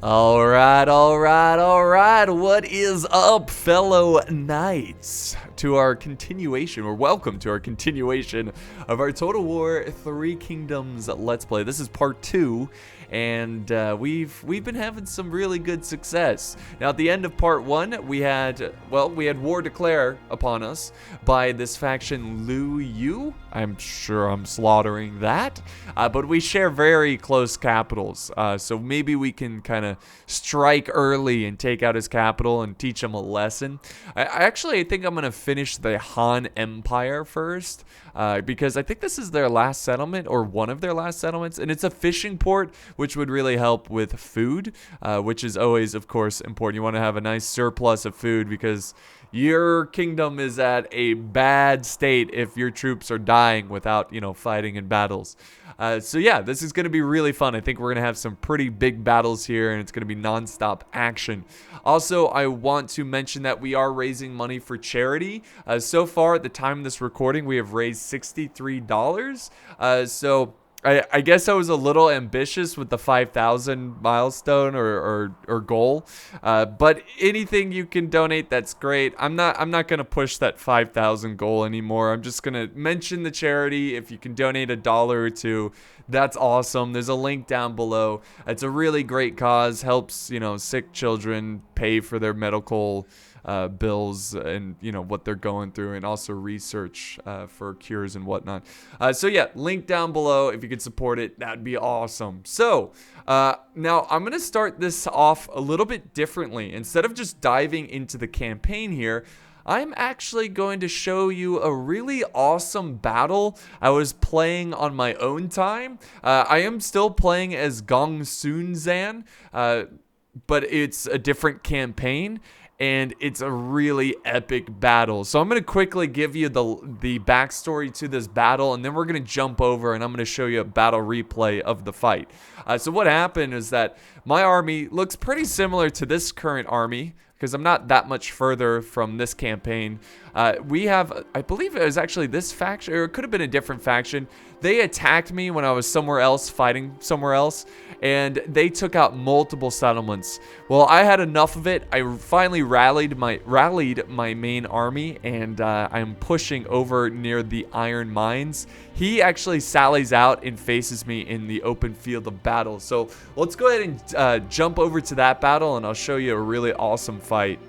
All right, all right, all right. What is up, fellow knights? To our continuation, or welcome to our continuation of our Total War Three Kingdoms Let's Play. This is part 2, and we've been having some really good success. Now, at the end of part 1, we had war declare upon us by this faction Lu Yu. I'm sure I'm slaughtering that, but we share very close capitals, so maybe we can kind of strike early and take out his capital and teach him a lesson. I think I'm gonna finish the Han Empire first, because I think this is their last settlement, or one of their last settlements, and it's a fishing port, which would really help with food, which is always, of course, important. You want to have a nice surplus of food because your kingdom is at a bad state if your troops are dying without, fighting in battles. So yeah, this is going to be really fun. I think we're going to have some pretty big battles here, and it's going to be non-stop action. Also, I want to mention that we are raising money for charity. So far, at the time of this recording, we have raised $63. So I guess I was a little ambitious with the 5,000 milestone or goal, but anything you can donate, that's great. I'm not gonna push that 5,000 goal anymore. I'm just gonna mention the charity. If you can donate $1 or $2, that's awesome. There's a link down below. It's a really great cause. Helps sick children pay for their medical bills and what they're going through, and also research for cures and whatnot. So yeah, link down below. If you could support it, that'd be awesome. So now I'm gonna start this off a little bit differently. Instead of just diving into the campaign here, I'm actually going to show you a really awesome battle I was playing on my own time. I am still playing as Gong Sun Zan, but it's a different campaign, and it's a really epic battle. So I'm going to quickly give you the backstory to this battle, and then we're going to jump over and I'm going to show you a battle replay of the fight. So what happened is that my army looks pretty similar to this current army, because I'm not that much further from this campaign. We have, I believe it was actually this faction, or it could have been a different faction. They attacked me when I was somewhere else, fighting somewhere else, and they took out multiple settlements. Well, I had enough of it. I finally rallied my main army, and I'm pushing over near the iron mines. He actually sallies out and faces me in the open field of battle. So let's go ahead and jump over to that battle, and I'll show you a really awesome fight.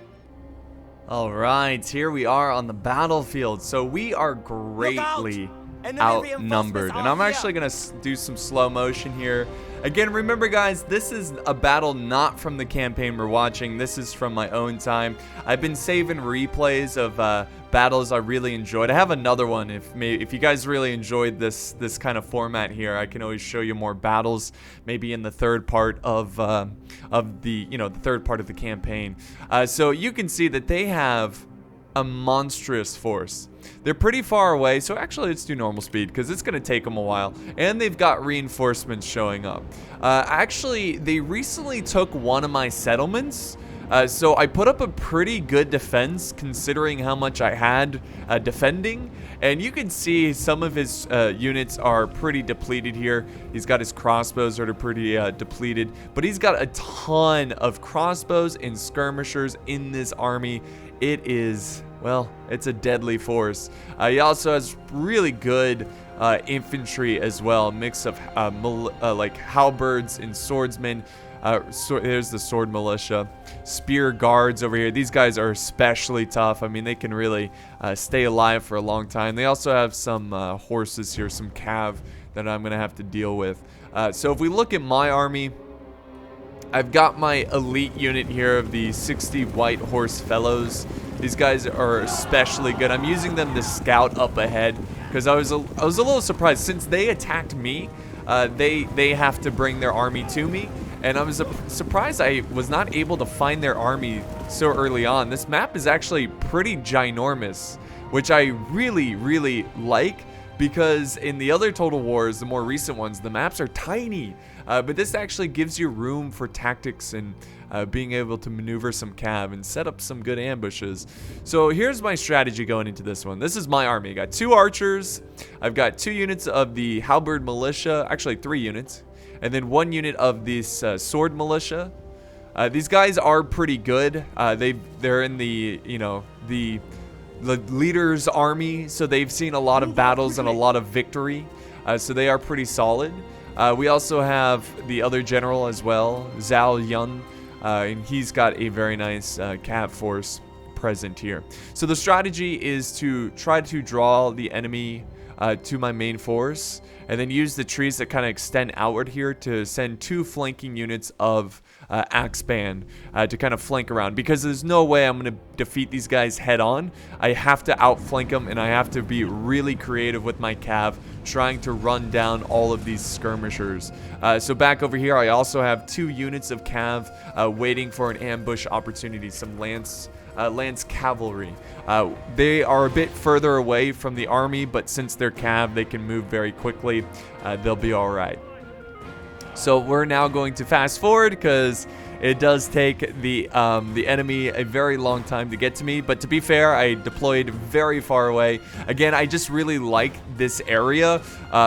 All right, here we are on the battlefield. So we are greatly outnumbered, and I'm actually gonna do some slow motion here. Again, remember guys, this is a battle not from the campaign we're watching. This is from my own time. I've been saving replays of battles I really enjoyed. I have another one. If you guys really enjoyed this kind of format here, I can always show you more battles, maybe in the third part of the third part of the campaign. So you can see that they have a monstrous force. They're pretty far away, so actually let's do normal speed because it's going to take them a while. And they've got reinforcements showing up. Actually, they recently took one of my settlements. So I put up a pretty good defense considering how much I had defending. And you can see some of his units are pretty depleted here. He's got his crossbows that are pretty depleted. But he's got a ton of crossbows and skirmishers in this army. It is, well, it's a deadly force. He also has really good infantry as well. A mix of like halberds and swordsmen. There's the sword militia. Spear guards over here. These guys are especially tough. I mean, they can really stay alive for a long time. They also have some horses here, some cav that I'm going to have to deal with. So if we look at my army, I've got my elite unit here of the 60 White Horse Fellows. These guys are especially good. I'm using them to scout up ahead because I was a little surprised. Since they attacked me, they have to bring their army to me. And I was surprised I was not able to find their army so early on. This map is actually pretty ginormous, which I really, really like, because in the other Total Wars, the more recent ones, the maps are tiny. But this actually gives you room for tactics and being able to maneuver some cav and set up some good ambushes. So here's my strategy going into this one. This is my army. I got 2 archers. I've got 2 units of the halberd militia. Actually, 3 units. And then 1 unit of this sword militia. These guys are pretty good. They're in the, you know, the leader's army, so they've seen a lot of battles and a lot of victory. So they are pretty solid. We also have the other general as well, Zhao Yun, and he's got a very nice cav force present here. So the strategy is to try to draw the enemy to my main force, and then use the trees that kind of extend outward here to send 2 flanking units of Axeman to kind of flank around, because there's no way I'm going to defeat these guys head on. I have to outflank them, and I have to be really creative with my cav, trying to run down all of these skirmishers. So back over here, I also have 2 units of cav waiting for an ambush opportunity, some lance cavalry. They are a bit further away from the army, but since they're cav, they can move very quickly. They'll be all right. So we're now going to fast forward, because it does take the enemy a very long time to get to me. But to be fair, I deployed very far away. Again, I just really like this area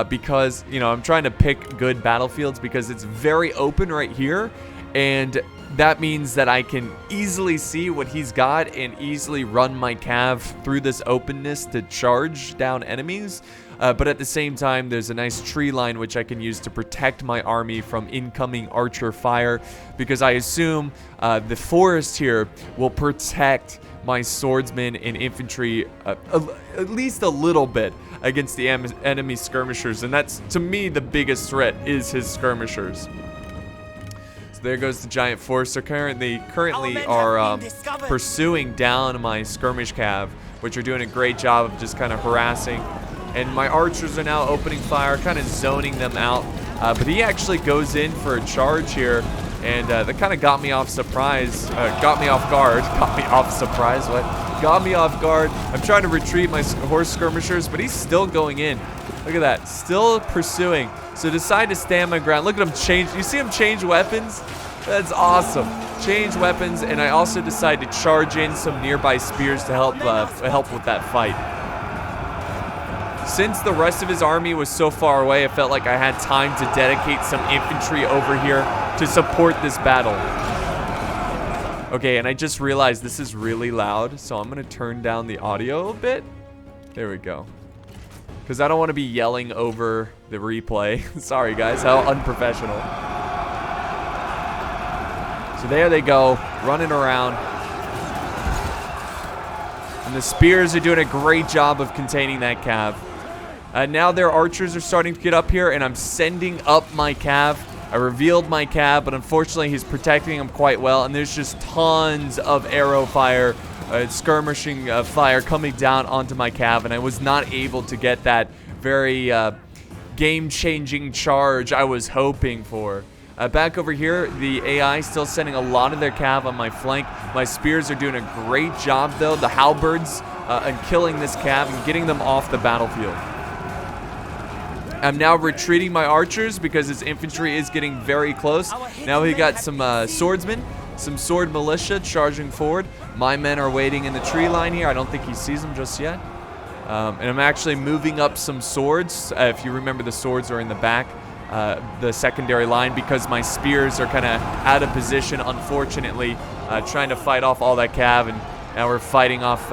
because, you know, I'm trying to pick good battlefields because it's very open right here. And that means that I can easily see what he's got and easily run my cav through this openness to charge down enemies. But at the same time, there's a nice tree line which I can use to protect my army from incoming archer fire, because I assume the forest here will protect my swordsmen and infantry at least a little bit against the enemy skirmishers. And that's, to me, the biggest threat is his skirmishers. There goes the giant force. They currently are pursuing down my skirmish cav, which are doing a great job of just kind of harassing. And my archers are now opening fire, kind of zoning them out. But he actually goes in for a charge here, and that kind of got me off surprise. Got me off guard. Got me off surprise. What? Got me off guard. I'm trying to retreat my horse skirmishers, but he's still going in. Look at that. Still pursuing. So decide to stand my ground. Look at him change. You see him change weapons? That's awesome. Change weapons, and I also decide to charge in some nearby spears to help with that fight. Since the rest of his army was so far away, I felt like I had time to dedicate some infantry over here to support this battle. Okay, and I just realized this is really loud, so I'm gonna turn down the audio a bit. There we go. Because I don't want to be yelling over the replay. Sorry guys, how unprofessional. So there they go, running around. And the spears are doing a great job of containing that cav. Now their archers are starting to get up here, and I'm sending up my cav. I revealed my cav, but unfortunately he's protecting him quite well, and there's just tons of arrow fire, skirmishing fire coming down onto my cav, and I was not able to get that very game-changing charge I was hoping for. Back over here, the AI still sending a lot of their cav on my flank. My spears are doing a great job, though, the halberds, and killing this cav and getting them off the battlefield. I'm now retreating my archers because his infantry is getting very close. Now we got some swordsmen, some sword militia charging forward. My men are waiting in the tree line here. I don't think he sees them just yet. And I'm actually moving up some swords. If you remember, the swords are in the back, the secondary line, because my spears are kind of out of position, unfortunately, trying to fight off all that cav. And now we're fighting off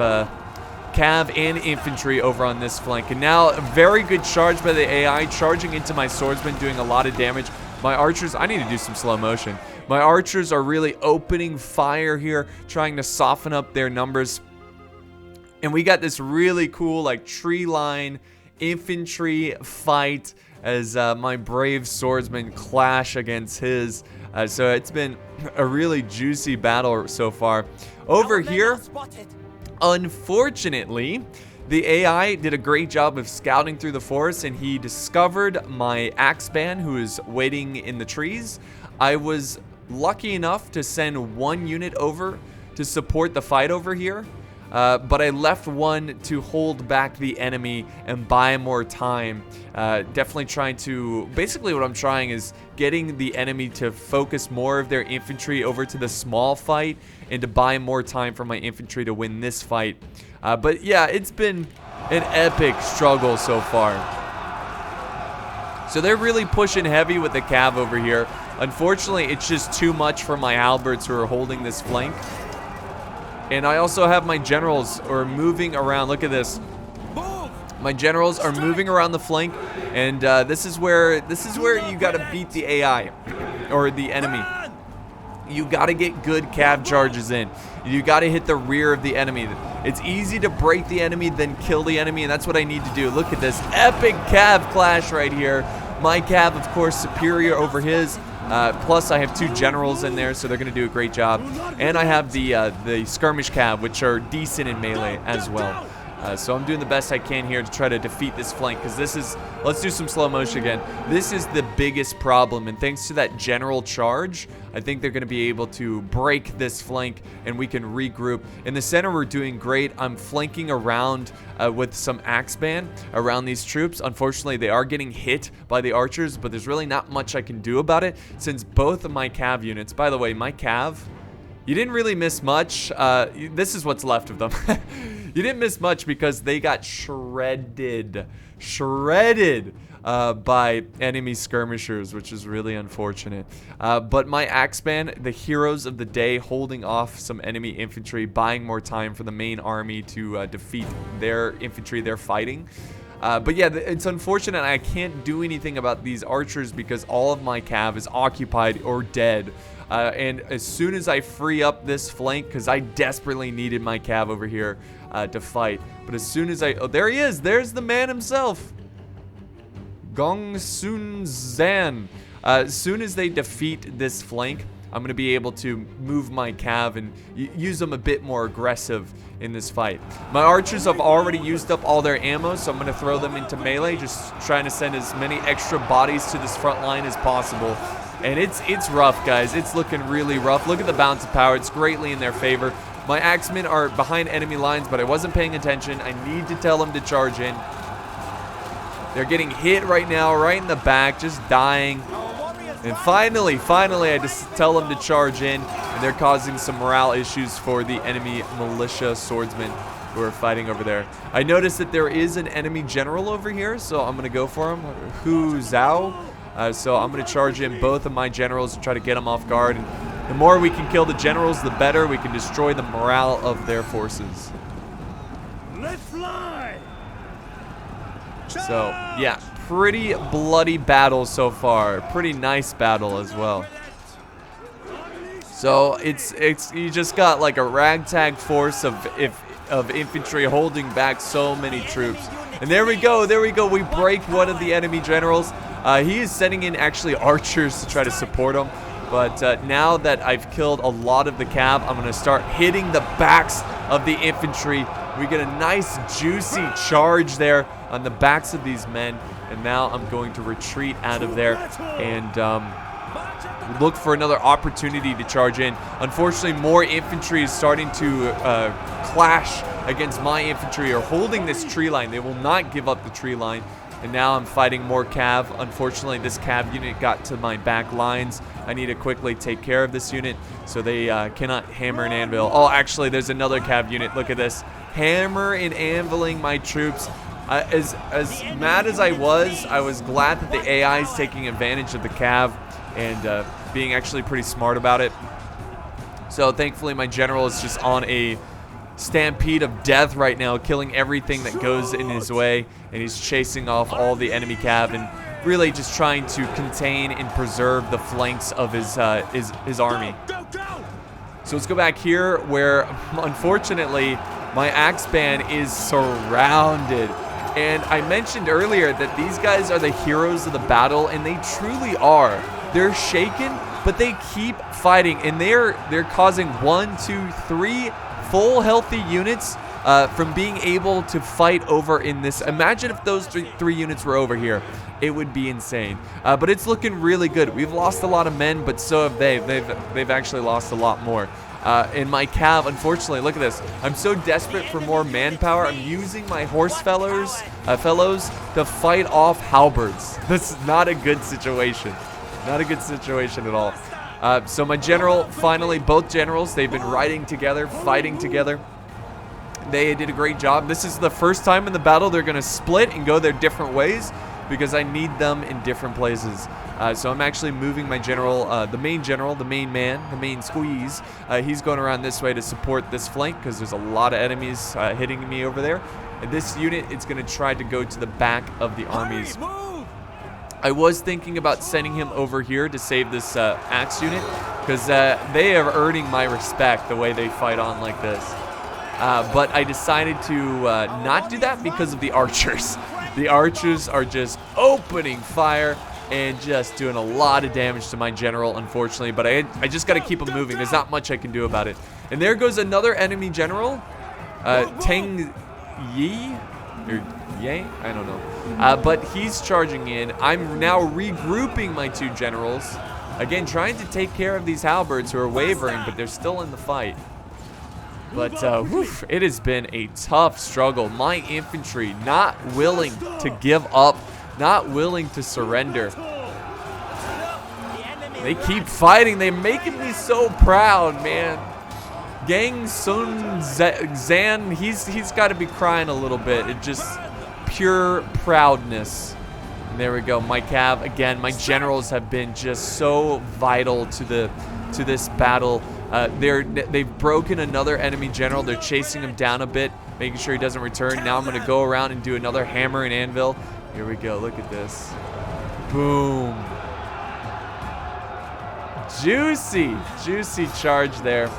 cav and infantry over on this flank. And now a very good charge by the AI, charging into my swordsmen, doing a lot of damage. My archers, I need to do some slow motion. My archers are really opening fire here, trying to soften up their numbers. And we got this really cool, like, tree line infantry fight as my brave swordsmen clash against his. So it's been a really juicy battle so far. Over here, unfortunately, the AI did a great job of scouting through the forest, and he discovered my axeman who is waiting in the trees. I was lucky enough to send one unit over to support the fight over here, but I left one to hold back the enemy and buy more time. Definitely trying to, basically what I'm trying is getting the enemy to focus more of their infantry over to the small fight and to buy more time for my infantry to win this fight. But yeah, it's been an epic struggle so far. So they're really pushing heavy with the cav over here. Unfortunately, it's just too much for my halberds who are holding this flank. And I also have my generals who are moving around. Look at this. My generals are moving around the flank, and this is where you gotta beat the AI or the enemy. You gotta get good cav charges in. You gotta hit the rear of the enemy. It's easy to break the enemy than kill the enemy, and that's what I need to do. Look at this epic cav clash right here. My cav, of course, superior over his. Plus, I have 2 generals in there, so they're gonna do a great job. And I have the skirmish cav, which are decent in melee as well. So I'm doing the best I can here to try to defeat this flank, because this is, let's do some slow motion again. This is the biggest problem, and thanks to that general charge, I think they're going to be able to break this flank and we can regroup. In the center, we're doing great. I'm flanking around with some axeman around these troops. Unfortunately, they are getting hit by the archers, but there's really not much I can do about it since both of my cav units, by the way, my cav, you didn't really miss much. This is what's left of them. You didn't miss much because they got shredded by enemy skirmishers, which is really unfortunate. But my axeman, the heroes of the day, holding off some enemy infantry, buying more time for the main army to defeat their infantry they're fighting. But yeah, it's unfortunate I can't do anything about these archers because all of my cav is occupied or dead. And as soon as I free up this flank, because I desperately needed my cav over here to fight. But as soon as oh, there he is. There's the man himself. Gong Sun Zan. As soon as they defeat this flank, I'm going to be able to move my cav and use them a bit more aggressive in this fight. My archers have already used up all their ammo, so I'm going to throw them into melee, just trying to send as many extra bodies to this front line as possible. And it's rough, guys. It's looking really rough. Look at the balance of power. It's greatly in their favor. My axemen are behind enemy lines, but I wasn't paying attention. I need to tell them to charge in. They're getting hit right now, right in the back, just dying. And finally, I just tell them to charge in, and they're causing some morale issues for the enemy militia swordsmen who are fighting over there. I noticed that there is an enemy general over here, so I'm going to go for him. Hu Zhao. So I'm going to charge in both of my generals to try to get them off guard. And the more we can kill the generals, the better. We can destroy the morale of their forces. Let's fly! So, yeah, pretty bloody battle so far. Pretty nice battle as well. So, it's you just got like a ragtag force of infantry holding back so many troops. And there we go, we break one of the enemy generals. He is sending in actually archers to try to support him. But now that I've killed a lot of the cav, I'm going to start hitting the backs of the infantry. We get a nice juicy charge there on the backs of these men. And now I'm going to retreat out of there and look for another opportunity to charge in. Unfortunately, more infantry is starting to clash against my infantry or holding this tree line. They will not give up the tree line. And now I'm fighting more cav. Unfortunately, this cav unit got to my back lines. I need to quickly take care of this unit so they cannot hammer and anvil. Oh, actually, there's another cav unit. Look at this. Hammer and anviling my troops. As mad as I was glad that the AI is taking advantage of the cav and being actually pretty smart about it. So thankfully, my general is just on a stampede of death right now, killing everything that goes in his way, and he's chasing off all the enemy cav and really just trying to contain and preserve the flanks of his army. So let's go back here where, unfortunately, my axeman is surrounded. And I mentioned earlier that these guys are the heroes of the battle, and they truly are. They're shaken, but they keep fighting, and they're causing 1, 2, 3 full healthy units from being able to fight over in this. Imagine if those three units were over here. It would be insane. But it's looking really good. We've lost a lot of men, but so have they. They've actually lost a lot more. And my cav, unfortunately, look at this. I'm so desperate for more manpower. I'm using my horse fellows to fight off halberds. That's not a good situation. Not a good situation at all. So my general, finally, both generals, they've been riding together, fighting together. They did a great job. This is the first time in the battle they're going to split and go their different ways. because I need them in different places. So I'm actually moving my general, the main man, the main squeeze. He's going around this way to support this flank because there's a lot of enemies hitting me over there. And this unit is going to try to go to the back of the armies. I was thinking about sending him over here to save this axe unit because they are earning my respect the way they fight on like this. But I decided to not do that because of the archers. The archers are just opening fire and just doing a lot of damage to my general, unfortunately. But I just got to keep them moving. There's not much I can do about it. And there goes another enemy general. Teng Yi? Or Ye? I don't know. But he's charging in. I'm now regrouping my two generals. Again, trying to take care of these halberds who are wavering, but they're still in the fight. But it has been a tough struggle. My infantry not willing to give up, not willing to surrender. They keep fighting. They're making me so proud, man. Gang Sun Zan, he's got to be crying a little bit. It's just pure proudness. And there we go. My cav again. My generals have been just so vital to this battle. They've broken another enemy general. They're chasing him down a bit, making sure he doesn't return. Now I'm going to go around and do another hammer and anvil. Here we go. Look at this. Boom. Juicy charge there.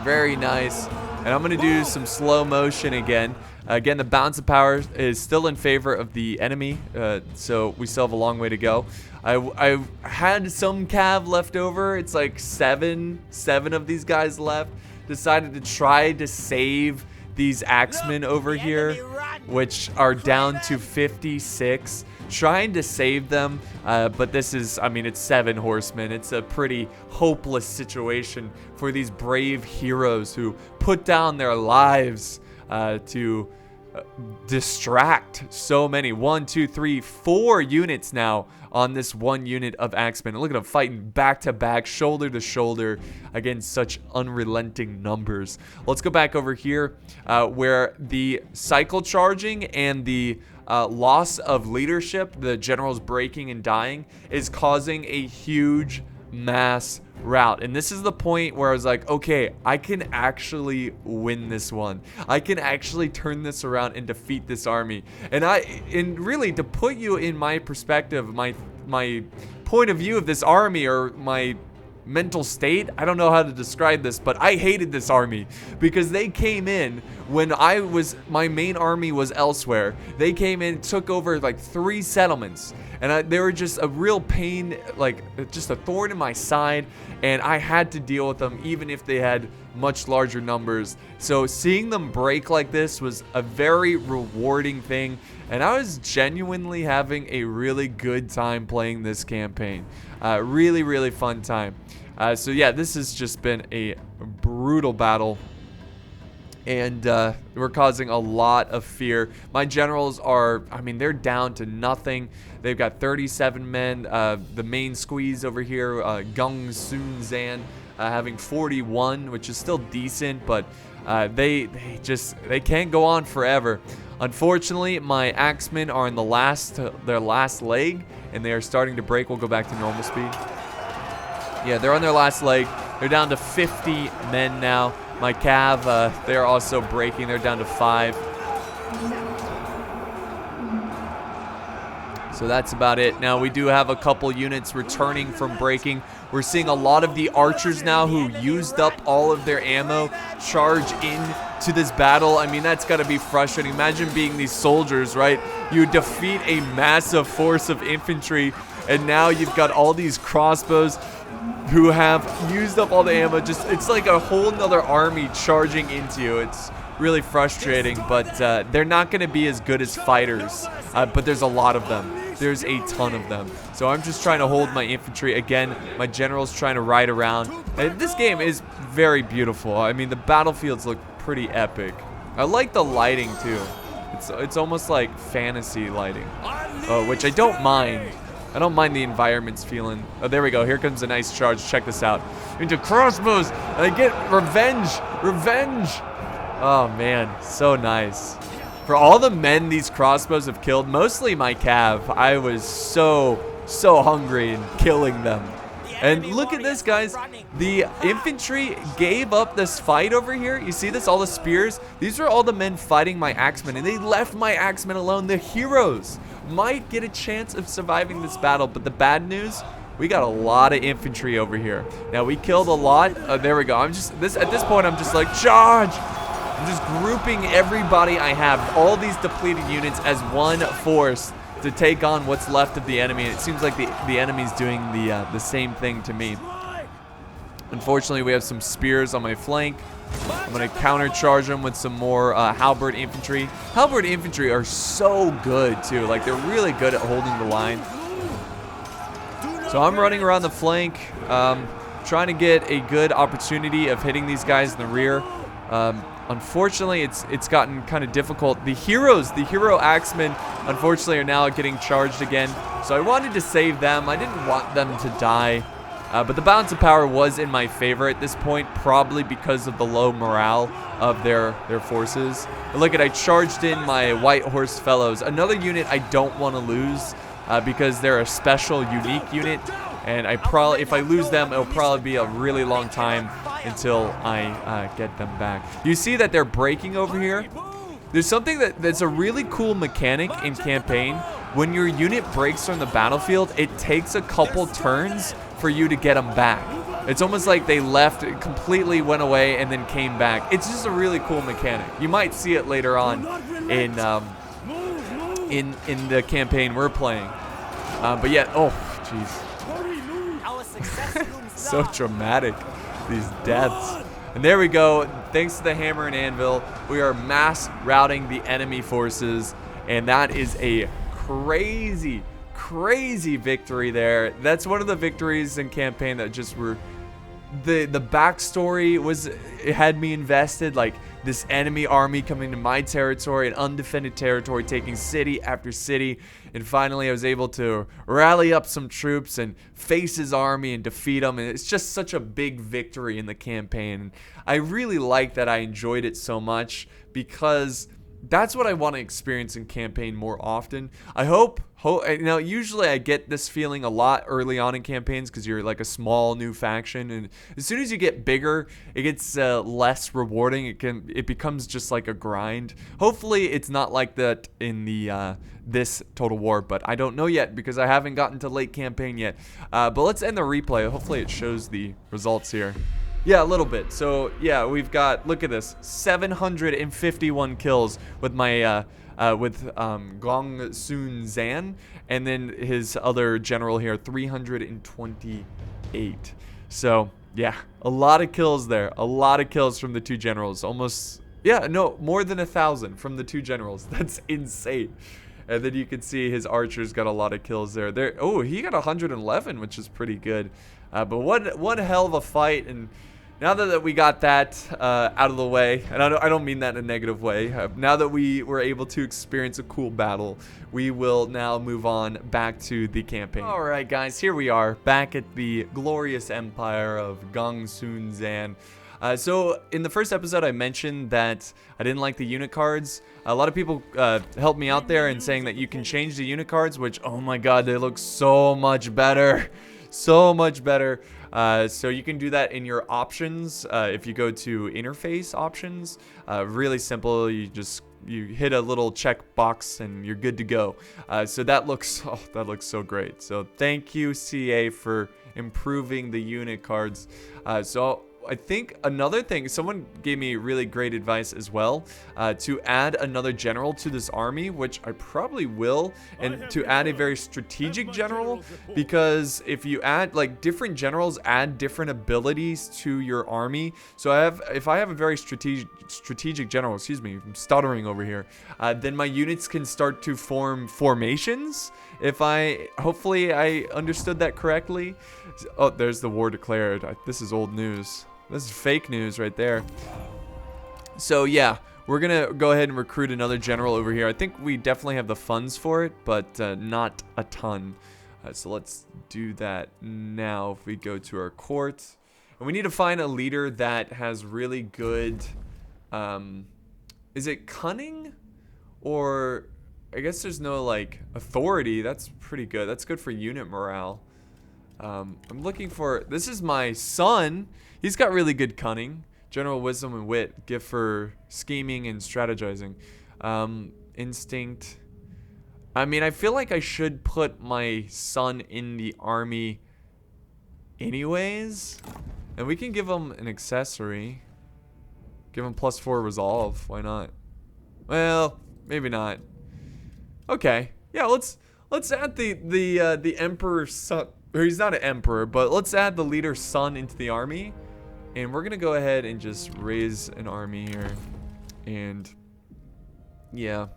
Very nice. And I'm going to do some slow motion again. Again, the balance of power is still in favor of the enemy, so we still have a long way to go. I had some cav left over. It's like seven of these guys left. Decided to try to save these axemen over here, which are down to 56. Trying to save them, but this is, I mean, it's 7 horsemen. It's a pretty hopeless situation for these brave heroes who put down their lives to distract so many. 1, 2, 3, 4 units now on this one unit of axemen. Look at them fighting back to back, shoulder to shoulder against such unrelenting numbers. Let's go back over here where the cycle charging and the loss of leadership, the generals breaking and dying, is causing a huge mass rout. And this is the point where I was like, okay, I can actually win this one. I can actually turn this around and defeat this army. And really, to put you in my perspective, my point of view of this army, or my mental state, I don't know how to describe this, but I hated this army because they came in when my main army was elsewhere. They came in, took over like 3 settlements, and they were just a real pain, like just a thorn in my side, and I had to deal with them even if they had much larger numbers. So seeing them break like this was a very rewarding thing, and I was genuinely having a really good time playing this campaign. Really fun time. So yeah, this has just been a brutal battle, and we're causing a lot of fear. My generals are, I mean, they're down to nothing. They've got 37 men. The main squeeze over here, Gung Sun Zan, having 41, which is still decent, but they can't go on forever. Unfortunately, my axemen are in their last leg, and they are starting to break. We'll go back to normal speed. Yeah, they're on their last leg. They're down to 50 men now. My cav, they're also breaking. They're down to 5. So that's about it. Now, we do have a couple units returning from breaking. We're seeing a lot of the archers now who used up all of their ammo charge in to this battle. I mean, that's got to be frustrating. Imagine being these soldiers, right? You defeat a massive force of infantry, and now you've got all these crossbows who have used up all the ammo. Just, it's like a whole nother army charging into you. It's really frustrating, but they're not going to be as good as fighters, but there's a lot of them. There's a ton of them. So I'm just trying to hold my infantry. Again, my general's trying to ride around. And this game is very beautiful. I mean, the battlefields look pretty epic. I like the lighting too. It's almost like fantasy lighting, which I don't mind. I don't mind the environment's feeling. Oh, there we go. Here comes a nice charge. Check this out. Into crossbows. And I get revenge. Revenge. Oh, man. So nice. For all the men these crossbows have killed, mostly my cav, I was so hungry and killing them. And look at this, guys. The infantry gave up this fight over here. You see this? All the spears. These are all the men fighting my axemen, and they left my axemen alone. The heroes might get a chance of surviving this battle, but the bad news, we got a lot of infantry over here. Now, we killed a lot. There we go. At this point, I'm just like, charge! I'm just grouping everybody I have, all these depleted units, as one force to take on what's left of the enemy. And it seems like the enemy's doing the same thing to me. Unfortunately, we have some spears on my flank. I'm going to countercharge them with some more halberd infantry. Halberd infantry are so good, too. Like, they're really good at holding the line. So I'm running around the flank, trying to get a good opportunity of hitting these guys in the rear. Unfortunately, it's gotten kind of difficult. The hero axemen, unfortunately, are now getting charged again. So I wanted to save them. I didn't want them to die. But the balance of power was in my favor at this point, probably because of the low morale of their forces. But look at, I charged in my White Horse Fellows. Another unit I don't want to lose because they're a special, unique unit. And if I lose them, it'll probably be a really long time until I get them back. You see that they're breaking over here? There's something that's a really cool mechanic in campaign. When your unit breaks from the battlefield, it takes a couple turns for you to get them back. It's almost like they left, completely went away, and then came back. It's just a really cool mechanic. You might see it later on in the campaign we're playing. But yeah, oh, jeez. So dramatic, these deaths. And there we go. Thanks to the hammer and anvil, we are mass routing the enemy forces, and that is a crazy victory there. That's one of the victories in campaign that just were the backstory was, it had me invested, like this enemy army coming to my territory, an undefended territory, taking city after city, and finally I was able to rally up some troops and face his army and defeat him. And it's just such a big victory in the campaign. I really like that. I enjoyed it so much because that's what I want to experience in campaign more often. I hope usually I get this feeling a lot early on in campaigns because you're like a small new faction, and as soon as you get bigger, it gets less rewarding. It becomes just like a grind. Hopefully it's not like that in the this Total War, but I don't know yet because I haven't gotten to late campaign yet. But let's end the replay. Hopefully it shows the results here. Yeah, a little bit. So yeah, we've got, look at this, 751 kills with my Gong Sun Zan, and then his other general here, 328. So yeah, a lot of kills there. A lot of kills from the two generals. Almost, yeah, no, more than 1,000 from the two generals. That's insane. And then you can see his archers got a lot of kills there. Oh, he got 111, which is pretty good. But one hell of a fight. And now that we got that out of the way, and I don't mean that in a negative way, now that we were able to experience a cool battle, we will now move on back to the campaign. All right, guys, here we are back at the glorious empire of Gong Sun Zan. So in the first episode, I mentioned that I didn't like the unit cards. A lot of people helped me out there in saying that you can change the unit cards, which, oh my god, they look so much better. So much better. So you can do that in your options. If you go to interface options, really simple. You hit a little check box and you're good to go. So that looks so great. So thank you, CA, for improving the unit cards. So I think another thing, someone gave me really great advice as well, to add another general to this army, which I probably will, and to add a very strategic general, because if you add, like, different generals add different abilities to your army. So if I have a very strategic general, excuse me, I'm stuttering over here, then my units can start to form formations. Hopefully I understood that correctly. Oh, there's the war declared. This is old news. This is fake news right there. So yeah, we're gonna go ahead and recruit another general over here. I think we definitely have the funds for it, but not a ton. So let's do that now. If we go to our court, and we need to find a leader that has really good, is it cunning Or I guess there's no like authority. That's pretty good. That's good for unit morale. I'm looking for, this is my son. He's got really good cunning, general wisdom and wit, gift for scheming and strategizing. Instinct. I mean, I feel like I should put my son in the army anyways. And we can give him an accessory. Give him +4 resolve. Why not? Well, maybe not. Okay. Yeah, let's add the emperor's son. Or he's not an emperor, but let's add the leader's son into the army. And we're gonna go ahead and just raise an army here. And yeah.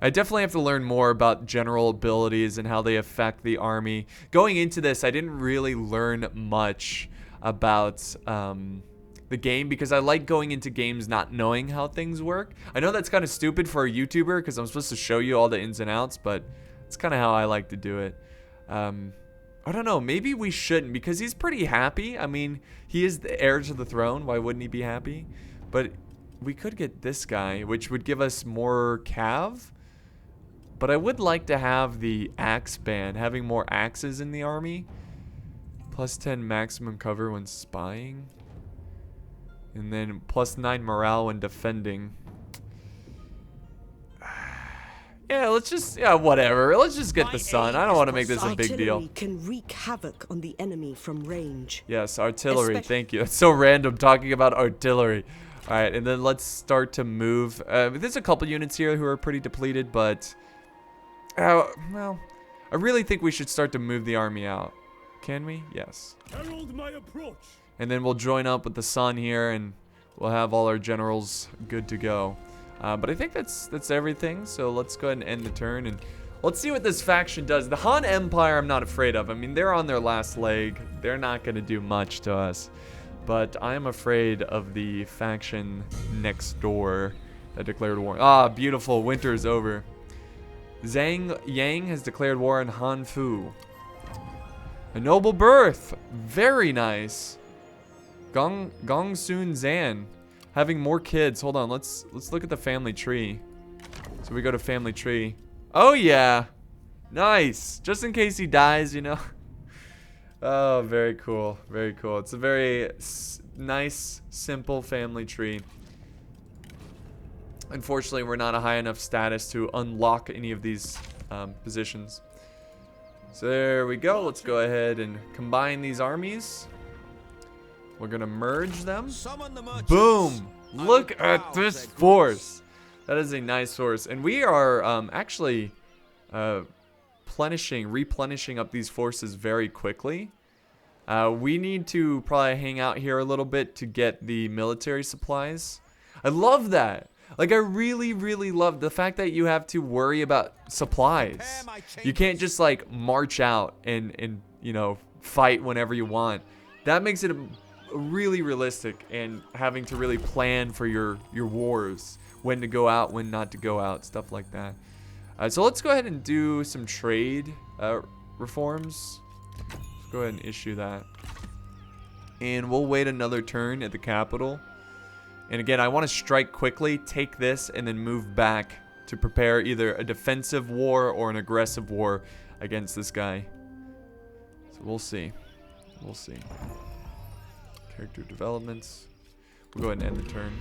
I definitely have to learn more about general abilities and how they affect the army. Going into this, I didn't really learn much about the game because I like going into games not knowing how things work. I know that's kind of stupid for a YouTuber because I'm supposed to show you all the ins and outs, but it's kind of how I like to do it. I don't know, maybe we shouldn't because he's pretty happy. I mean, he is the heir to the throne. Why wouldn't he be happy? But we could get this guy, which would give us more cav. But I would like to have the axe band, having more axes in the army. +10 maximum cover when spying. And then +9 morale when defending. Yeah, let's just, yeah, whatever. Let's just get the sun. I don't want to make this a big deal. Artillery can wreak havoc on the enemy from range. Yes, artillery. Thank you. That's so random talking about artillery. All right, and then let's start to move. There's a couple units here who are pretty depleted, but well, I really think we should start to move the army out. Can we? Yes. Herald my approach. And then we'll join up with the sun here, and we'll have all our generals good to go. But I think that's everything. So let's go ahead and end the turn, and let's see what this faction does. The Han Empire, I'm not afraid of. I mean, they're on their last leg. They're not going to do much to us. But I am afraid of the faction next door that declared war. Ah, beautiful. Winter is over. Zhang Yang has declared war on Han Fu. A noble birth. Very nice. Gong Sun Zan. Having more kids. Hold on. Let's look at the family tree. So we go to family tree. Oh, yeah. Nice. Just in case he dies, you know. Oh, very cool. Very cool. It's a very nice, simple family tree. Unfortunately, we're not a high enough status to unlock any of these positions. So there we go. Let's go ahead and combine these armies. We're going to merge them. Boom. Look at this force. That is a nice force. And we are actually replenishing up these forces very quickly. We need to probably hang out here a little bit to get the military supplies. I love that. Like, I really, really love the fact that you have to worry about supplies. You can't just, like, march out and you know, fight whenever you want. That makes it really realistic, and having to really plan for your wars. When to go out, when not to go out, stuff like that. So let's go ahead and do some trade reforms. Let's go ahead and issue that. And we'll wait another turn at the capital. And again, I want to strike quickly, take this, and then move back to prepare either a defensive war or an aggressive war against this guy. So we'll see. We'll see. Character developments. We'll go ahead and end the turn.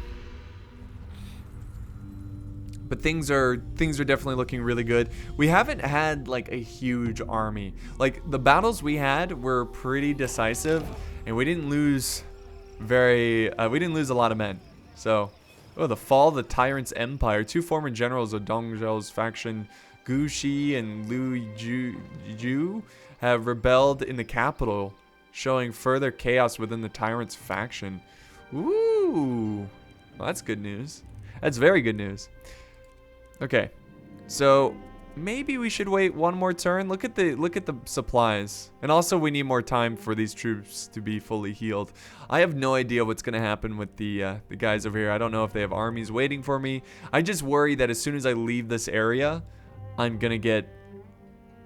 But things are definitely looking really good. We haven't had like a huge army. Like the battles we had were pretty decisive, and we didn't lose a lot of men. So, oh, the fall of the Tyrant's Empire. 2 former generals of Dong Zhao's faction, Gu Shi and Lu Ju, have rebelled in the capital, showing further chaos within the Tyrant's faction. Ooh, well, that's good news. That's very good news. Okay, so maybe we should wait one more turn. Look at the supplies, and also we need more time for these troops to be fully healed. I have no idea what's gonna happen with the guys over here. I don't know if they have armies waiting for me. I just worry that as soon as I leave this area, I'm gonna get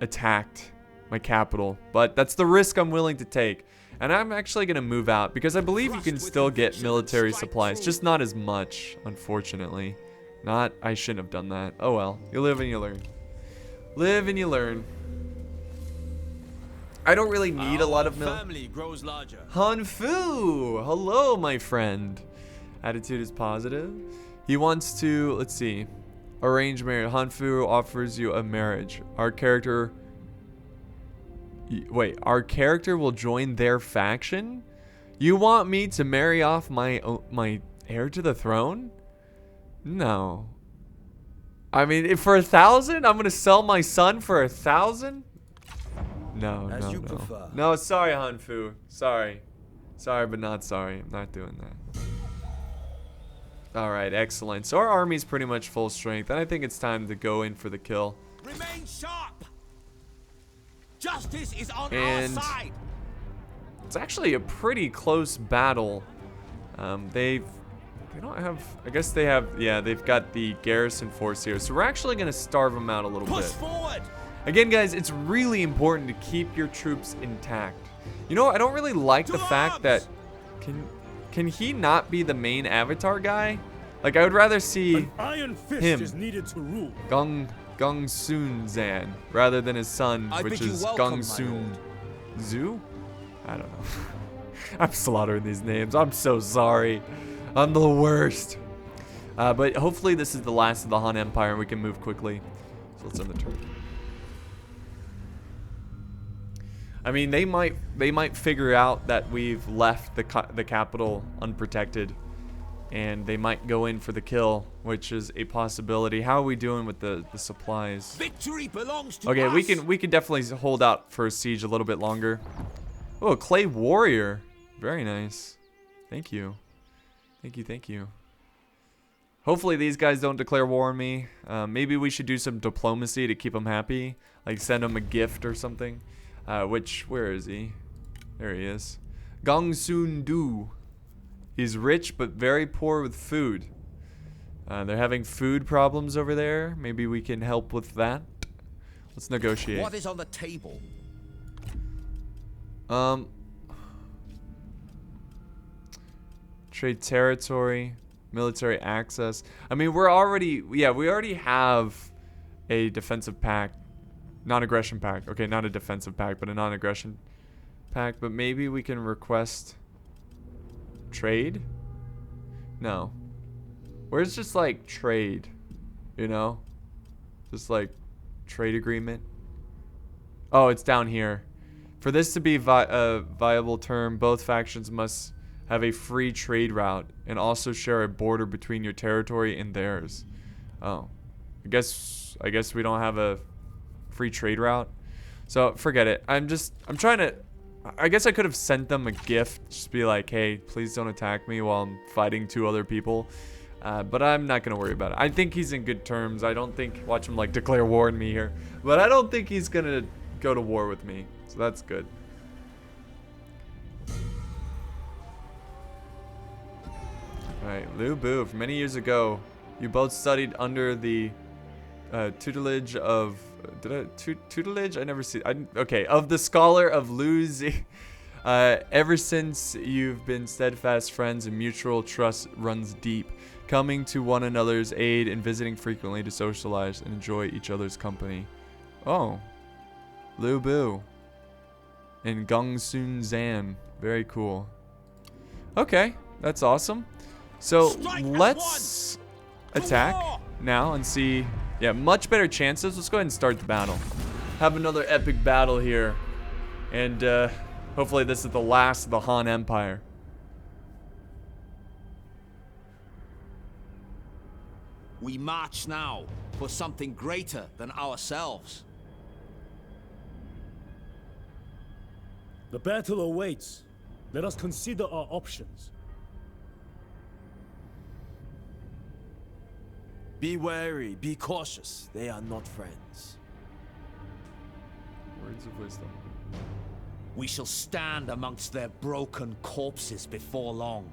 attacked, my capital. But that's the risk I'm willing to take, and I'm actually gonna move out because I believe you can still get military supplies, just not as much, unfortunately. Not, I shouldn't have done that. Oh well. You live and you learn. Live and you learn. I don't really need a lot of milk. Family grows larger. Hanfu! Hello, my friend. Attitude is positive. He wants to, let's see, arrange marriage. Hanfu offers you a marriage. Our character will join their faction? You want me to marry off my heir to the throne? No. I mean, for 1,000? I'm gonna sell my son for 1,000? No, As no, you no. prefer. No, sorry, Hanfu. Sorry. Sorry, but not sorry. I'm not doing that. Alright, excellent. So our army's pretty much full strength, and I think it's time to go in for the kill. Remain sharp. Justice is on And our side. it's actually a pretty close battle. They don't have, I guess they have, yeah, they've got the garrison force here. So we're actually going to starve them out a little Push bit. forward. Again, guys, it's really important to keep your troops intact. You know, I don't really like the fact that, can he not be the main avatar guy? Like, I would rather see An iron fist him. is needed to rule. Gung Soon Zan rather than his son, I which bid you is welcome, Gung my Soon lord. Zhu? I don't know. I'm slaughtering these names. I'm so sorry. I'm the worst. But hopefully this is the last of the Han Empire and we can move quickly. So let's end the turn. I mean, they might figure out that we've left the capital unprotected, and they might go in for the kill, which is a possibility. How are we doing with the supplies? Victory belongs to Okay, us. we can definitely hold out for a siege a little bit longer. Oh, a clay warrior. Very nice. Thank you. Thank you, thank you. Hopefully these guys don't declare war on me. Maybe we should do some diplomacy to keep them happy. Like send them a gift or something. Where is he? There he is. Gong Soon Du. He's rich but very poor with food. They're having food problems over there. Maybe we can help with that. Let's negotiate. What is on the table? Trade territory, military access. I mean, we already have a defensive pact, non-aggression pact. Okay, not a defensive pact, but a non-aggression pact. But maybe we can request trade? No. Where's just like trade, you know? Just like trade agreement. Oh, it's down here. For this to be a viable term, both factions must have a free trade route and also share a border between your territory and theirs. Oh, I guess we don't have a free trade route. So forget it. I'm trying to, I guess I could have sent them a gift. Just be like, hey, please don't attack me while I'm fighting 2 other people. But I'm not going to worry about it. I think he's in good terms. I don't think, watch him like declare war on me here. But I don't think he's going to go to war with me. So that's good. Alright, Liu Bu, from many years ago, you both studied under the tutelage of... tutelage? I never see... okay, of the scholar of Lu Zi. Ever since, you've been steadfast friends and mutual trust runs deep, coming to one another's aid and visiting frequently to socialize and enjoy each other's company. Oh. Liu Bu. And Gong Soon Zan. Very cool. Okay, that's awesome. So let's attack now and see. Yeah, much better chances. Let's go ahead and start the battle. Have another epic battle here. And hopefully this is the last of the Han Empire. We march now for something greater than ourselves. The battle awaits. Let us consider our options. Be wary, be cautious. They are not friends. Words of wisdom. We shall stand amongst their broken corpses before long.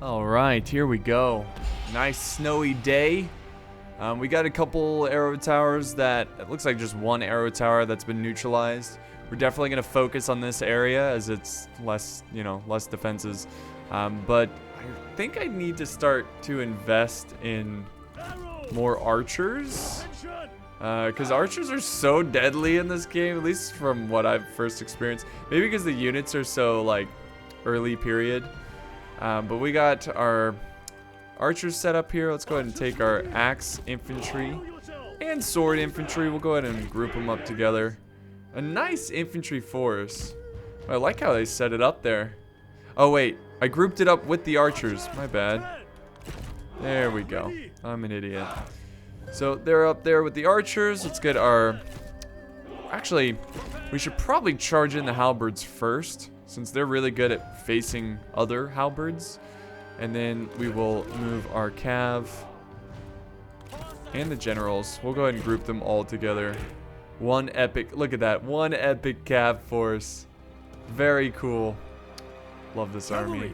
All right, here we go. Nice snowy day. We got a couple arrow towers that, it looks like just one arrow tower that's been neutralized. We're definitely going to focus on this area as it's less, less defenses. But I think I need to start to invest in more archers. Because archers are so deadly in this game, at least from what I've first experienced. Maybe because the units are so, like, early period. But we got our archers set up here. Let's go ahead and take our axe infantry and sword infantry. We'll go ahead and group them up together. A nice infantry force. I like how they set it up there. Oh, wait. I grouped it up with the archers. My bad. There we go. I'm an idiot. So they're up there with the archers. Let's get our... Actually, we should probably charge in the halberds first, since they're really good at facing other halberds. And then we will move our cav and the generals. We'll go ahead and group them all together. One epic... Look at that. One epic cav force. Very cool. Love this army.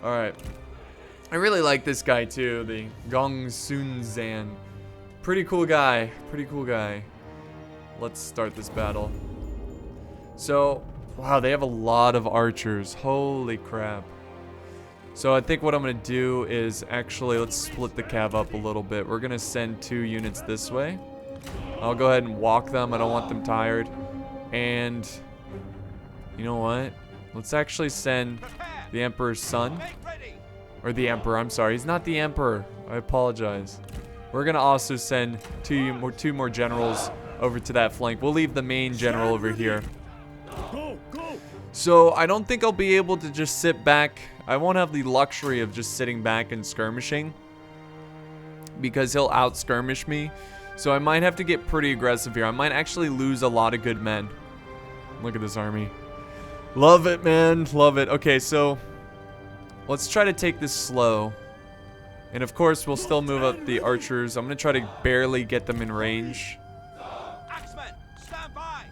Alright. I really like this guy too, the Gong Sun Zan. Pretty cool guy. Pretty cool guy. Let's start this battle. So, wow, they have a lot of archers. Holy crap. So I think what I'm going to do is actually, let's split the cav up a little bit. We're going to send 2 units this way. I'll go ahead and walk them. I don't want them tired. And, you know what? Let's actually send the Emperor's son. Or the Emperor, I'm sorry. He's not the Emperor. I apologize. We're going to also send two more generals over to that flank. We'll leave the main general over here. So I don't think I'll be able to just sit back. I won't have the luxury of just sitting back and skirmishing, because he'll out-skirmish me. So I might have to get pretty aggressive here. I might actually lose a lot of good men. Look at this army. Love it, man. Love it. Okay, so let's try to take this slow. And of course, we'll still move up the archers. I'm going to try to barely get them in range.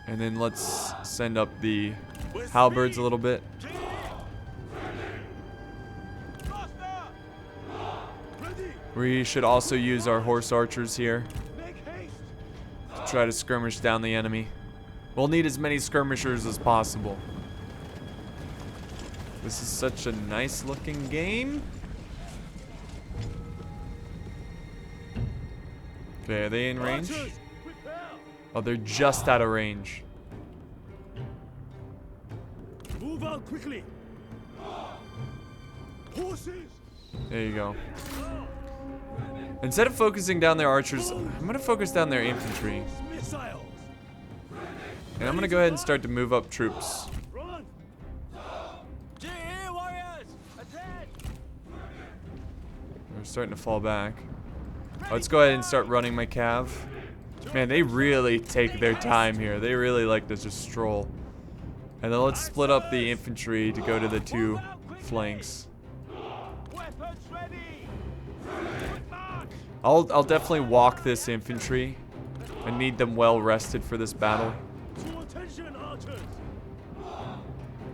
And then let's send up the halberds a little bit. We should also use our horse archers here to try to skirmish down the enemy. We'll need as many skirmishers as possible. This is such a nice looking game. Okay, are they in range? Oh, they're just out of range. Move out quickly. Horses. There you go. Instead of focusing down their archers, I'm going to focus down their infantry. And I'm going to go ahead and start to move up troops. They're starting to fall back. Let's go ahead and start running my cav. Man, they really take their time here. They really like to just stroll. And then let's split up the infantry to go to the 2 flanks. I'll definitely walk this infantry. I need them well rested for this battle.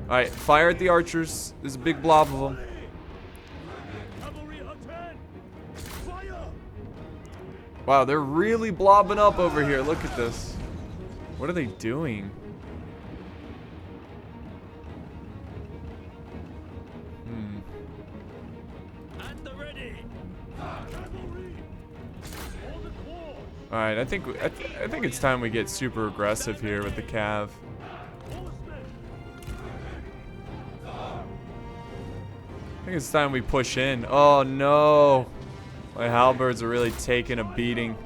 Alright, fire at the archers. There's a big blob of them. Wow, they're really blobbing up over here. Look at this. What are they doing? All right, I think it's time we get super aggressive here with the cav. I think it's time we push in. Oh no. My halberds are really taking a beating.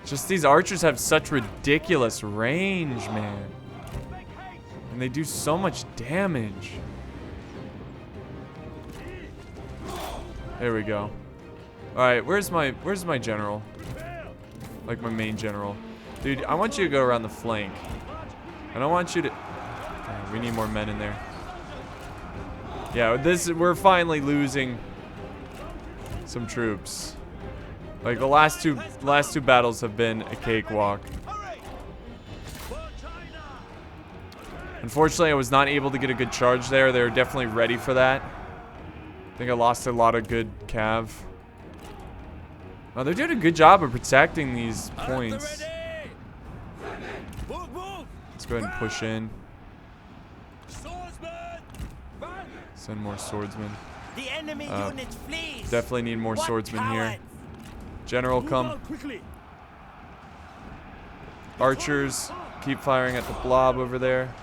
Just these archers have such ridiculous range, man. And they do so much damage. There we go. Alright, where's my general? Like my main general. Dude, I want you to go around the flank. And I want you to... Okay, we need more men in there. Yeah, we're finally losing some troops. Like the last two battles have been a cakewalk. Unfortunately, I was not able to get a good charge there. They were definitely ready for that. I think I lost a lot of good cav. Oh, they're doing a good job of protecting these points. Let's go ahead and push in. Send more swordsmen. The enemy unit flees. Definitely need more swordsmen here. General, come. Archers, keep firing at the blob over there.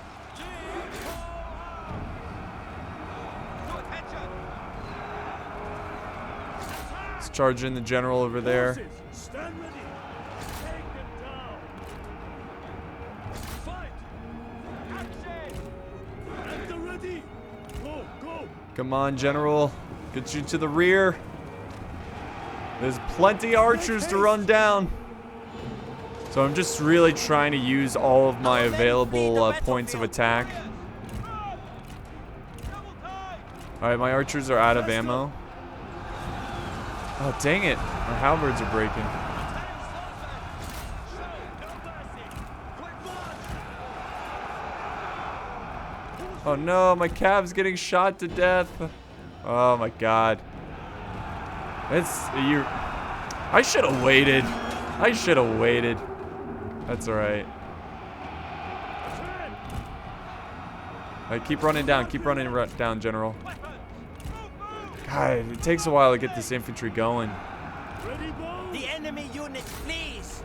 Let's charge in the general over there. Stand ready. Take them down. Fight. Action. At the ready. Go, go. Come on, general. Get you to the rear. There's plenty of archers to run down. So I'm just really trying to use all of my available points of attack. Alright, my archers are out of ammo. Oh, dang it. Our halberds are breaking. Oh no, my cav's getting shot to death. Oh my god. I should have waited. I should have waited. That's alright. Alright, keep running down. Keep running down, General. God, it takes a while to get this infantry going. The enemy unit flees.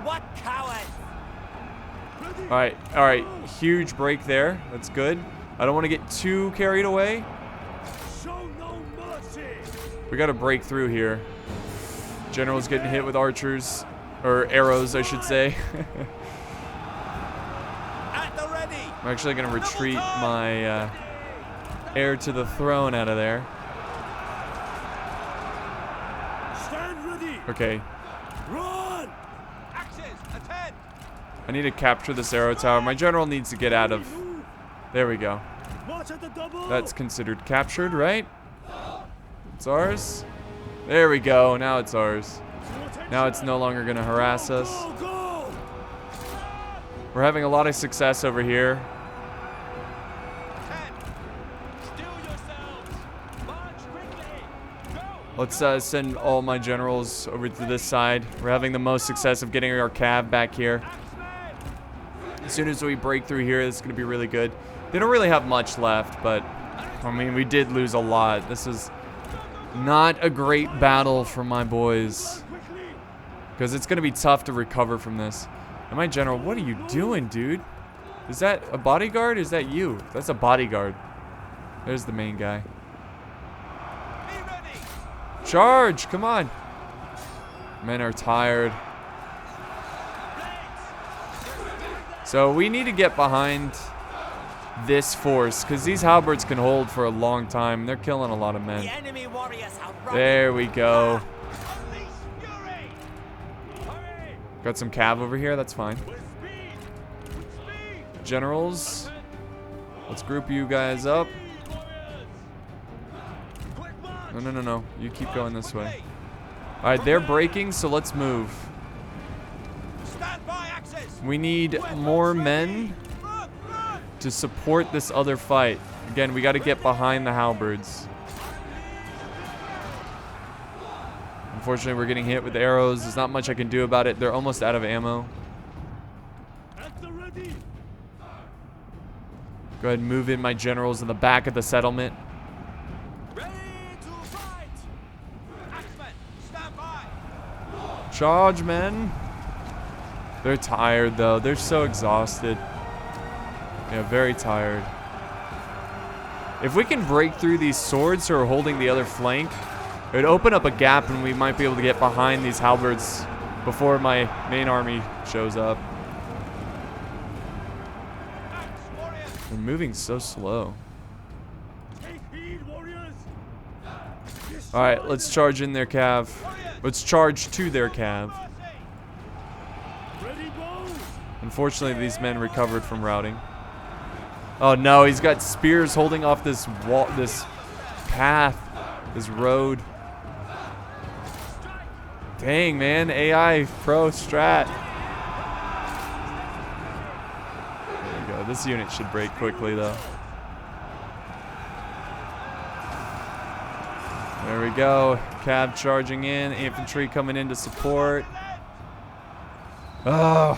What coward! Alright. Huge break there. That's good. I don't want to get too carried away. We got to break through here. General's getting hit with archers. Or arrows, I should say. I'm actually going to retreat my heir to the throne out of there. Okay. Run! I need to capture this arrow tower. My general needs to get out of... There we go. That's considered captured, right? It's ours. There we go. Now it's ours. Now it's no longer going to harass us. We're having a lot of success over here. Let's send all my generals over to this side. We're having the most success of getting our cav back here. As soon as we break through here, this is going to be really good. They don't really have much left, but I mean, we did lose a lot. This is not a great battle for my boys, because it's going to be tough to recover from this. And my general, what are you doing, dude? Is that a bodyguard? Is that you? That's a bodyguard. There's the main guy. Charge! Come on. Men are tired. So we need to get behind this force, because these halberds can hold for a long time. They're killing a lot of men. There we go. Got some cav over here. That's fine. Generals, let's group you guys up. No. You keep going this way. Alright, they're breaking, so let's move. We need more men to support this other fight. Again, we got to get behind the halberds. Unfortunately, we're getting hit with arrows. There's not much I can do about it. They're almost out of ammo. Go ahead and move in my generals in the back of the settlement. Charge, men. They're tired, though. They're so exhausted. Yeah, very tired. If we can break through these swords who are holding the other flank, it would open up a gap and we might be able to get behind these halberds before my main army shows up. They're moving so slow. Alright, let's charge in their cav. Let's charge to their cav. Unfortunately, these men recovered from routing. Oh no, he's got spears holding off this wall, this path, this road. Dang, man, AI pro strat. There we go. This unit should break quickly, though. There we go. Cav charging in. Infantry coming in to support. Oh.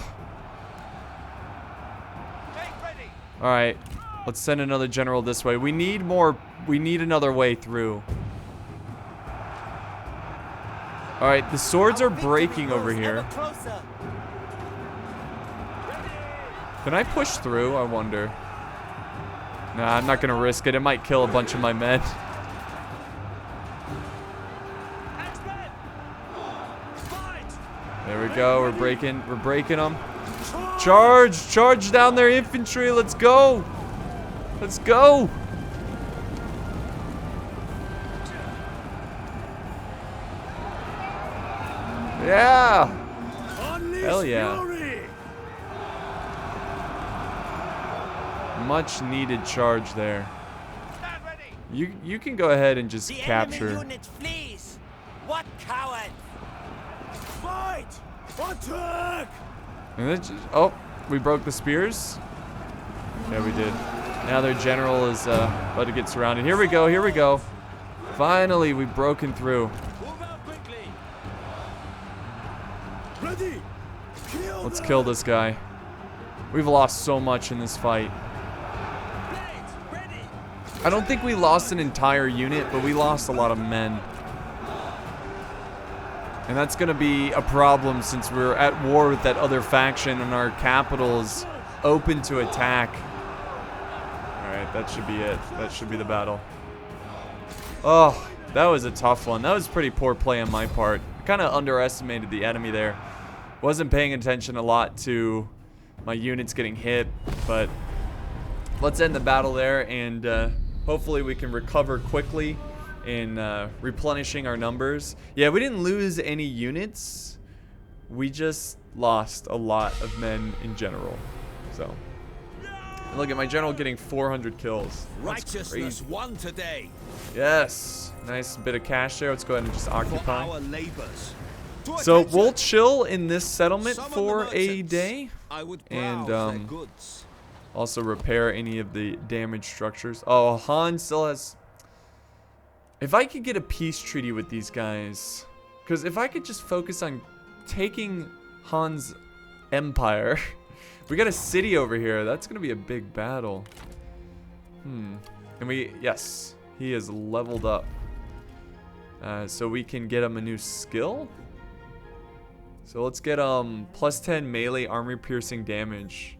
Alright. Let's send another general this way. We need more. We need another way through. Alright, the swords are breaking over here. Can I push through? I wonder. Nah, I'm not gonna risk it. It might kill a bunch of my men. There we go. We're breaking them. Charge! Charge down their infantry. Let's go. Let's go. Yeah. Hell yeah. Much needed charge there. You can go ahead and just capture. Unit flees. What coward! Fight! Attack! And then oh, we broke the spears. Yeah, we did. Now their general is about to get surrounded. Here we go. Here we go. Finally, we've broken through. Move out quickly. Ready! Let's kill this guy. We've lost so much in this fight. I don't think we lost an entire unit, but we lost a lot of men. And that's going to be a problem since we're at war with that other faction and our capital is open to attack. Alright, that should be it. That should be the battle. Oh, that was a tough one. That was pretty poor play on my part. Kind of underestimated the enemy there. Wasn't paying attention a lot to my units getting hit, but let's end the battle there and hopefully we can recover quickly in replenishing our numbers. Yeah, we didn't lose any units. We just lost a lot of men in general. So, look at my general getting 400 kills. That's Righteousness crazy. won today. Yes, nice bit of cash there. Let's go ahead and just For occupy. our labors. So we'll chill in this settlement for a merchants, day I would and browse their goods. also repair any of the damaged structures. Oh, Han still has... If I could get a peace treaty with these guys, because if I could just focus on taking Han's empire, we got a city over here. That's going to be a big battle. And yes, he is leveled up. So we can get him a new skill. So let's get plus 10 melee armor piercing damage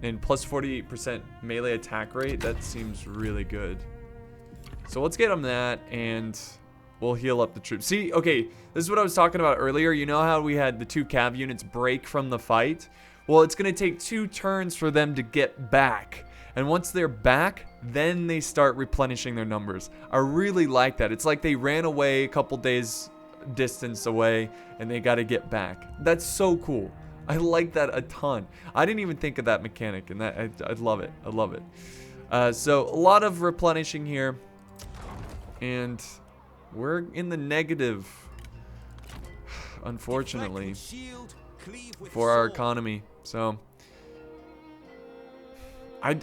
and plus 48% melee attack rate. That seems really good. So let's get him that, and we'll heal up the troops. See, okay, this is what I was talking about earlier. You know how we had the 2 cav units break from the fight? Well, it's going to take 2 turns for them to get back. And once they're back, then they start replenishing their numbers. I really like that. It's like they ran away a couple days distance away, and they got to get back. That's so cool. I like that a ton. I didn't even think of that mechanic, and that I love it. I love it. So a lot of replenishing here. And we're in the negative, unfortunately, for our economy. So, I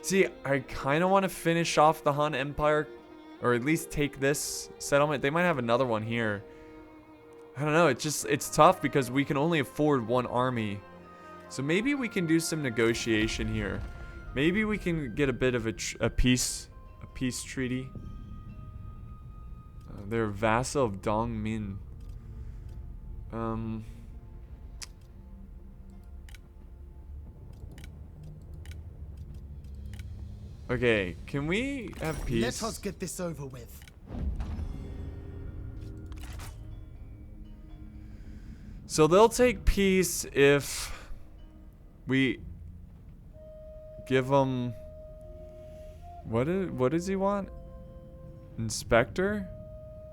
see, I kind of want to finish off the Han Empire, or at least take this settlement. They might have another one here. I don't know. It's tough because we can only afford 1 army. So maybe we can do some negotiation here. Maybe we can get a bit of a peace treaty. They're vassal of Dong Min. Okay, can we have peace? Let us get this over with. So they'll take peace if we give them... What does he want? Inspector?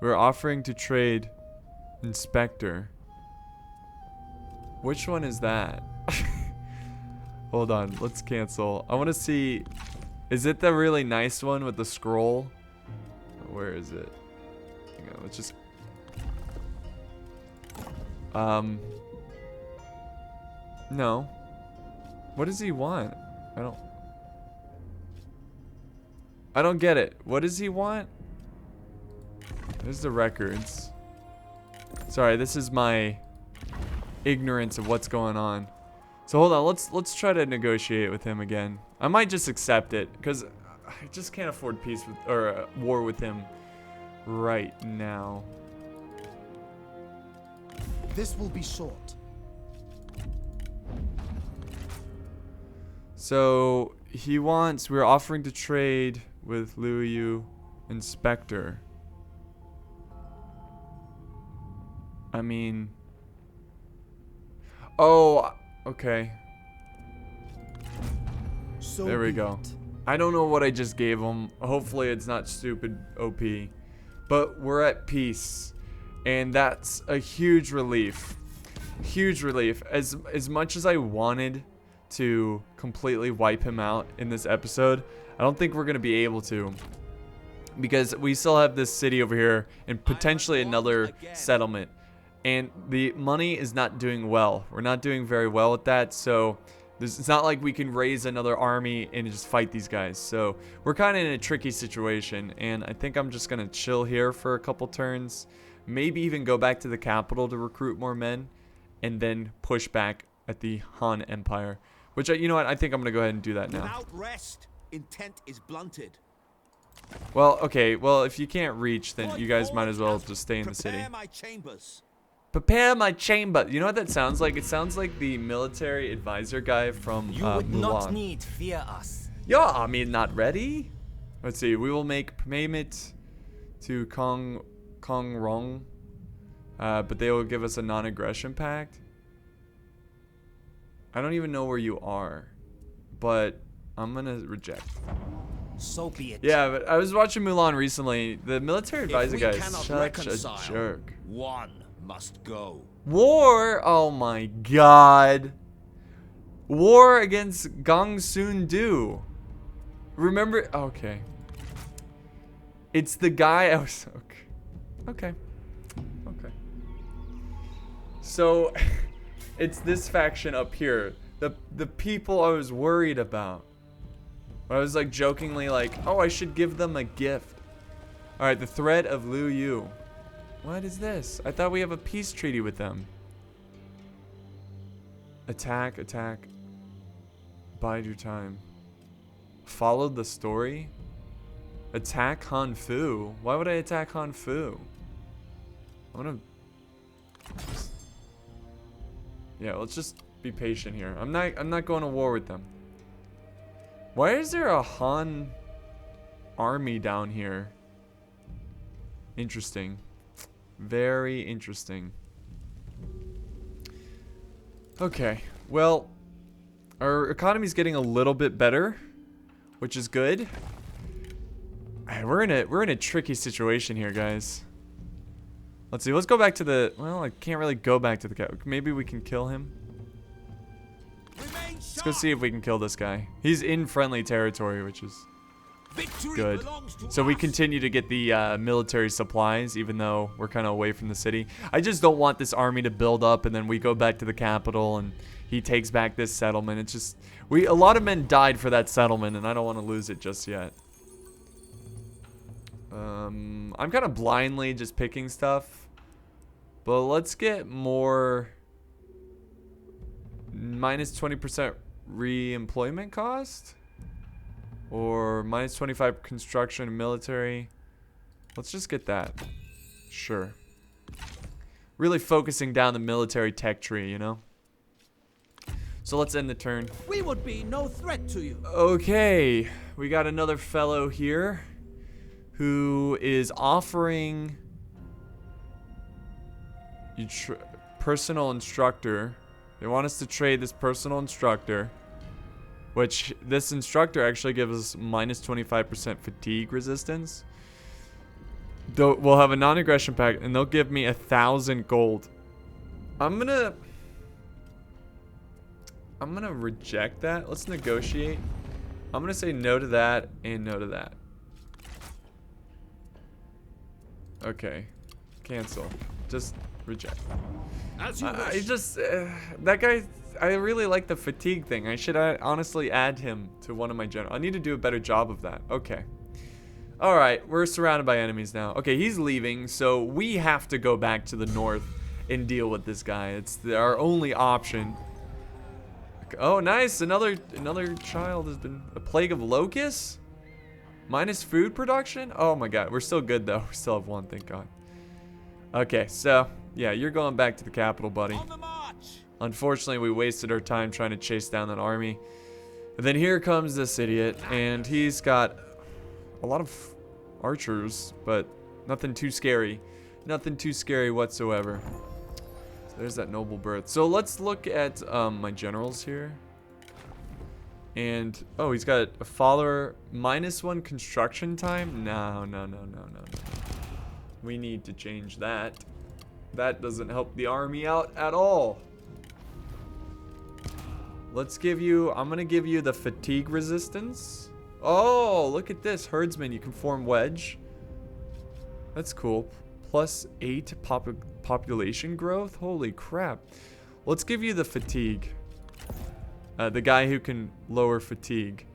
We're offering to trade Inspector. Which one is that? Hold on, let's cancel. I want to see... Is it the really nice one with the scroll? Where is it? Hang on, let's just... No. What does he want? I don't get it. What does he want? There's the records. Sorry, this is my ignorance of what's going on. So hold on, let's try to negotiate with him again. I might just accept it because I just can't afford peace with, or war with him right now. This will be short. So he wants, we're offering to trade with Liu Yu and Spectre. I mean, oh, okay. So There we be go. it. I don't know what I just gave him. Hopefully it's not stupid OP. But we're at peace. And that's a huge relief. Huge relief. As much as I wanted to completely wipe him out in this episode, I don't think we're going to be able to. Because we still have this city over here and potentially another settlement. And the money is not doing well. We're not doing very well with that. So it's not like we can raise another army and just fight these guys. So we're kind of in a tricky situation. And I think I'm just going to chill here for a couple turns. Maybe even go back to the capital to recruit more men. And then push back at the Han Empire. Which, you know what? I think I'm going to go ahead and do that now. Without rest, intent is blunted. Well, okay. Well, if you can't reach, then you guys might as well just stay in the city. Prepare my chambers. Prepare my chamber. You know what that sounds like? It sounds like the military advisor guy from You would not Mulan. need fear us. Your army not ready? Let's see. We will make payment to Kong Rong, but they will give us a non-aggression pact. I don't even know where you are, but I'm gonna reject. So be it. Yeah, but I was watching Mulan recently. The military advisor If guy we is cannot such reconcile, a jerk. one must go. War? Oh my god. War against Gong Soon Do. Remember? Okay. It's the guy I was. Okay. Okay. So, it's this faction up here. The people I was worried about. I was like jokingly like, oh, I should give them a gift. Alright, the threat of Liu Yu. What is this? I thought we have a peace treaty with them. Attack, attack. Bide your time. Follow the story? Attack Han Fu? Why would I attack Han Fu? I'm gonna... Yeah, let's just be patient here. I'm not going to war with them. Why is there a Han army down here? Interesting. Very interesting. Okay, well, our economy's getting a little bit better, which is good. We're in a tricky situation here, guys. Let's see. Let's go back to the. Well, I can't really go back to the guy. Maybe we can kill him. Let's go see if we can kill this guy. He's in friendly territory, which is good. So we continue to get the military supplies, even though we're kind of away from the city. I just don't want this army to build up, and then we go back to the capital, and he takes back this settlement. It's just a lot of men died for that settlement, and I don't want to lose it just yet. I'm kind of blindly just picking stuff, but let's get more. Minus 20% re-employment cost, or minus 25 construction and military. Let's just get that. Sure. Really focusing down the military tech tree, you know? So let's end the turn. We would be no threat to you. Okay, we got another fellow here who is offering you personal instructor. They want us to trade this personal instructor, which this instructor actually gives us minus 25% fatigue resistance. We'll have a non-aggression pact, and they'll give me 1,000 gold. I'm gonna reject that. Let's negotiate. I'm gonna say no to that and no to that. Okay, cancel. Just Reject. As you I wish. just, that guy, I really like the fatigue thing. I should honestly add him to one of my generals. I need to do a better job of that. Okay. All right, we're surrounded by enemies now. Okay, he's leaving, so we have to go back to the north and deal with this guy. It's our only option. Oh, nice. Another child has been a plague of locusts. Minus food production. Oh my God, we're still good though. We still have one, thank God. Okay, so yeah, you're going back to the capital, buddy. On the march. Unfortunately, we wasted our time trying to chase down that army. And then here comes this idiot, and he's got a lot of archers, but nothing too scary. Nothing too scary whatsoever. So there's that noble birth. So let's look at my generals here. And, oh, he's got a follower -1 construction time? No. We need to change that. That doesn't help the army out at all. Let's give you, I'm going to give you the fatigue resistance. Oh, look at this. Herdsman, you can form wedge. That's cool. +8 population growth. Holy crap. Let's give you the fatigue. The guy who can lower fatigue.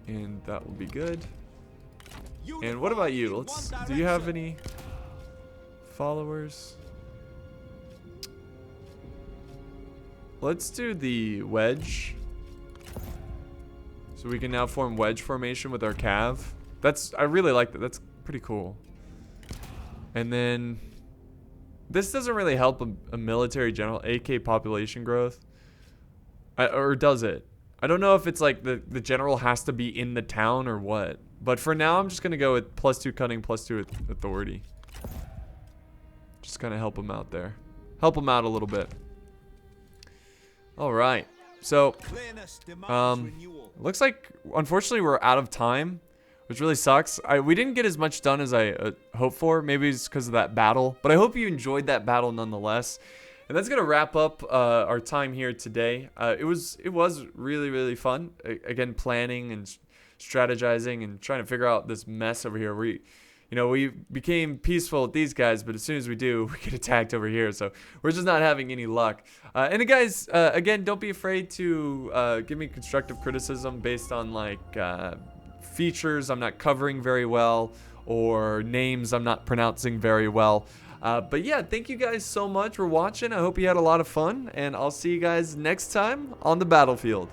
And that will be good. And what about you? Do you have any followers? Let's do the wedge. So we can now form wedge formation with our cav. I really like that. That's pretty cool. And then this doesn't really help a military general. AK population growth. Or does it? I don't know if it's like the general has to be in the town or what. But for now, I'm just going to go with +2 cunning, +2 authority. Just kind of help him out there. Help him out a little bit. All right. So, looks like, unfortunately, we're out of time, which really sucks. We didn't get as much done as I hoped for. Maybe it's because of that battle. But I hope you enjoyed that battle nonetheless. And that's going to wrap up our time here today. It was really, really fun. Again, planning and strategizing and trying to figure out this mess over here. We became peaceful with these guys, but as soon as we do, we get attacked over here. So we're just not having any luck. And guys, again, don't be afraid to give me constructive criticism based on like features I'm not covering very well or names I'm not pronouncing very well. But yeah, thank you guys so much for watching. I hope you had a lot of fun, and I'll see you guys next time on the battlefield.